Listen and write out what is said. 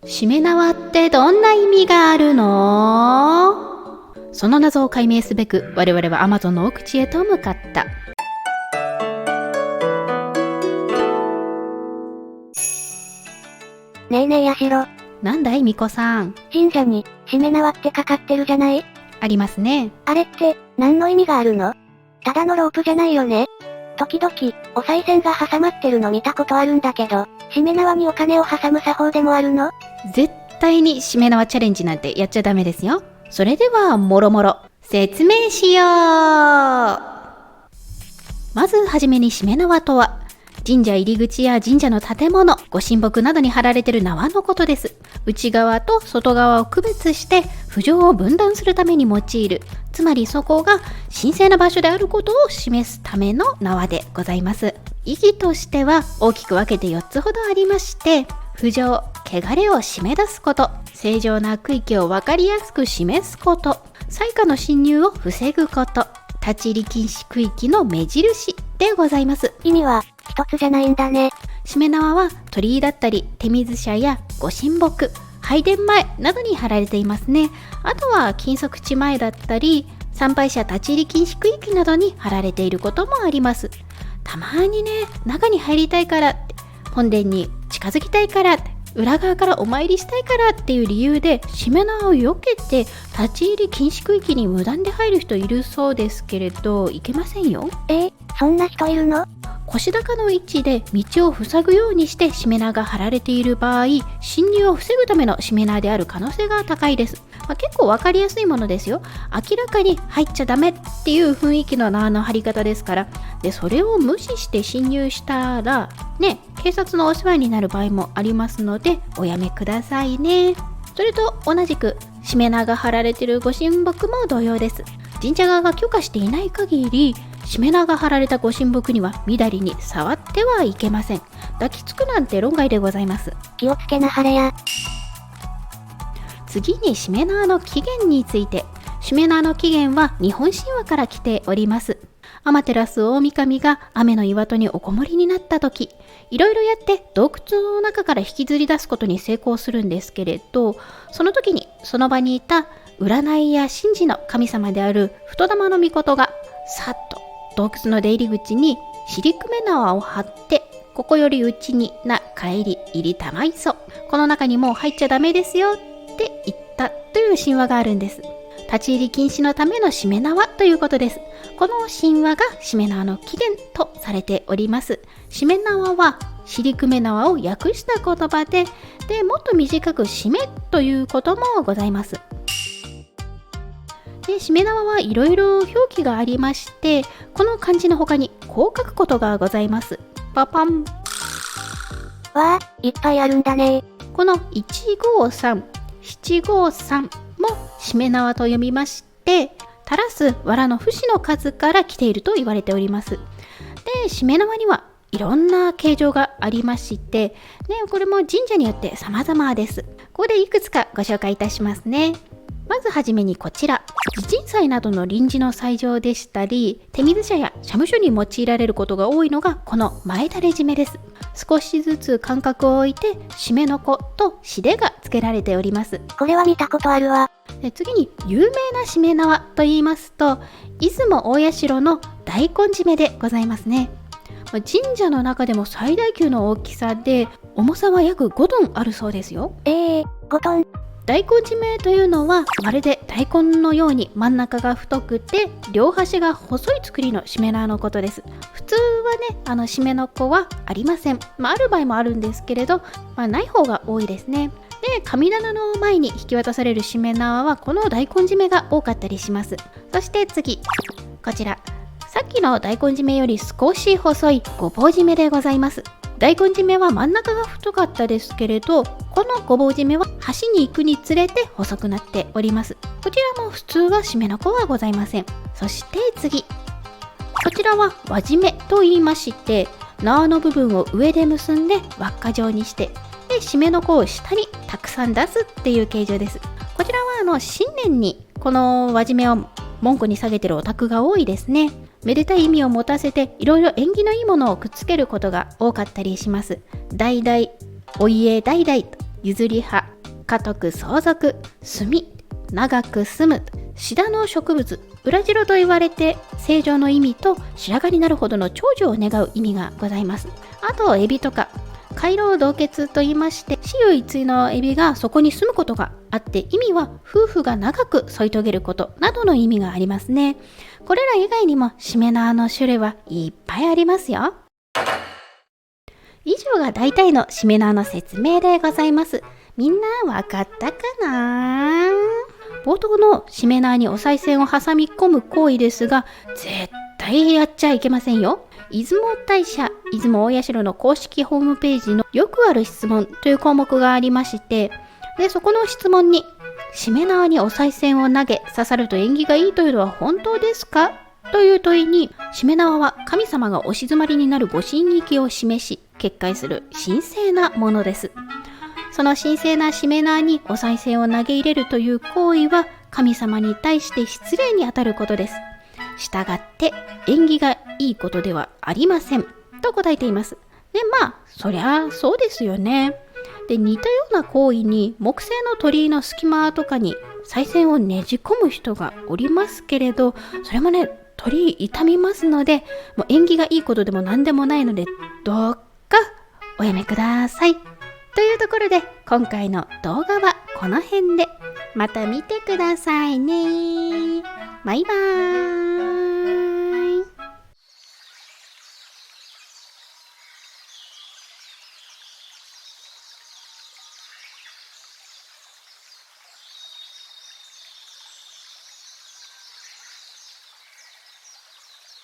しめ縄ってどんな意味があるの？その謎を解明すべく我々はアマゾンの奥地へと向かった。ねえねえやしろ。なんだいみこさん。神社にしめ縄ってかかってるじゃない？ありますね。あれって何の意味があるの？ただのロープじゃないよね。時々お賽銭が挟まってるの見たことあるんだけど、しめ縄にお金を挟む作法でもあるの？絶対にしめ縄チャレンジなんてやっちゃダメですよ。それではもろもろ説明しよう。まずはじめにしめ縄とは、神社入り口や神社の建物、ご神木などに貼られている縄のことです。内側と外側を区別して不浄を分断するために用いる、つまりそこが神聖な場所であることを示すための縄でございます。意義としては大きく分けて4つほどありまして、不浄、汚れを締め出すこと、正常な区域を分かりやすく示すこと、災禍の侵入を防ぐこと、立ち入り禁止区域の目印でございます。意味は一つじゃないんだね。しめ縄は鳥居だったり手水舎やご神木、拝殿前などに貼られていますね。あとは禁足地前だったり参拝者立ち入り禁止区域などに貼られていることもあります。たまにね、中に入りたいからって、本殿に近づきたいからって、裏側からお参りしたいからっていう理由でしめ縄を避けて立ち入り禁止区域に無断で入る人いるそうですけれど、いけませんよ。そんな人いるの？腰高の位置で道を塞ぐようにしてしめ縄が張られている場合、侵入を防ぐためのしめ縄である可能性が高いです。結構わかりやすいものですよ。明らかに入っちゃダメっていう雰囲気の縄の張り方ですから。で、それを無視して侵入したらね、警察のお世話になる場合もありますのでおやめくださいね。それと同じくしめ縄が張られているご神木も同様です。神社側が許可していない限り、しめ縄が張られたご神木にはみだりに触ってはいけません。抱きつくなんて論外でございます。気をつけなはれや。次にしめ縄の起源について。しめ縄の起源は日本神話から来ております。天照大神が雨の岩戸におこもりになった時、いろいろやって洞窟の中から引きずり出すことに成功するんですけれど、その時にその場にいた占いや神事の神様である太玉の命がさっと洞窟の出入り口に尻組縄を張って、ここよりうちにな帰り入りたまいそ、この中にもう入っちゃダメですよって言ったという神話があるんです。立ち入り禁止のためのしめ縄ということです。この神話がしめ縄の起源とされております。しめ縄は尻組縄を訳した言葉で、もっと短くしめということもございます。で、しめ縄はいろいろ表記がありまして、この漢字の他にこう書くことがございます。パパン。わあ、いっぱいあるんだね。この153、753もしめ縄と読みまして、垂らす藁の節の数から来ていると言われております。で、しめ縄にはいろんな形状がありまして、これも神社によって様々です。ここでいくつかご紹介いたしますね。まずはじめにこちら、地鎮祭などの臨時の祭場でしたり、手水舎や社務所に用いられることが多いのがこの前垂れ締めです。少しずつ間隔を置いて締めの子としでが付けられております。これは見たことあるわ。で、次に有名なしめ縄と言いますと、出雲大社の大根締めでございますね。神社の中でも最大級の大きさで、重さは約5トンあるそうですよ。5トン。大根締めというのはまるで大根のように真ん中が太くて両端が細い作りのしめ縄のことです。普通はね、しめの子はありません。ある場合もあるんですけれど、ない方が多いですね。で、神棚の前に引き渡されるしめ縄はこの大根締めが多かったりします。そして次、こちら、さっきの大根締めより少し細いごぼう締めでございます。大根締めは真ん中が太かったですけれど、このごぼう締めは端に行くにつれて細くなっております。こちらも普通は締めの子はございません。そして次、こちらは輪締めと言いまして、縄の部分を上で結んで輪っか状にして、で、締めの子を下にたくさん出すっていう形状です。こちらは新年にこの輪締めを門戸に下げてるお宅が多いですね。めでたい意味を持たせていろいろ縁起のいいものをくっつけることが多かったりします。代々お家代々譲り葉、家督相続、住み、長く住む、シダの植物、裏白と言われて正常の意味と白髪になるほどの長寿を願う意味がございます。あとエビとか海老同穴と言いまして、死有一対のエビがそこに住むことがあって、意味は夫婦が長く添い遂げることなどの意味がありますね。これら以外にもしめ縄の種類はいっぱいありますよ。以上が大体のしめ縄の説明でございます。みんなわかったかな？冒頭のしめ縄にお賽銭を挟み込む行為ですが、絶対やっちゃいけませんよ。出雲大社出雲大社の公式ホームページのよくある質問という項目がありまして、でそこの質問に、しめ縄にお賽銭を投げ刺さると縁起がいいというのは本当ですかという問いに、しめ縄は神様がお静まりになるご神力を示し結界する神聖なものです。その神聖なしめ縄にお賽銭を投げ入れるという行為は神様に対して失礼にあたることです。したがって縁起がいいことではありませんと答えています。で、そりゃそうですよね。で、似たような行為に木製の鳥居の隙間とかに賽銭をねじ込む人がおりますけれど、それもね、鳥居傷みますので、もう縁起がいいことでも何でもないので、どうかおやめください。というところで今回の動画はこの辺で、また見てくださいね。バイバーイ。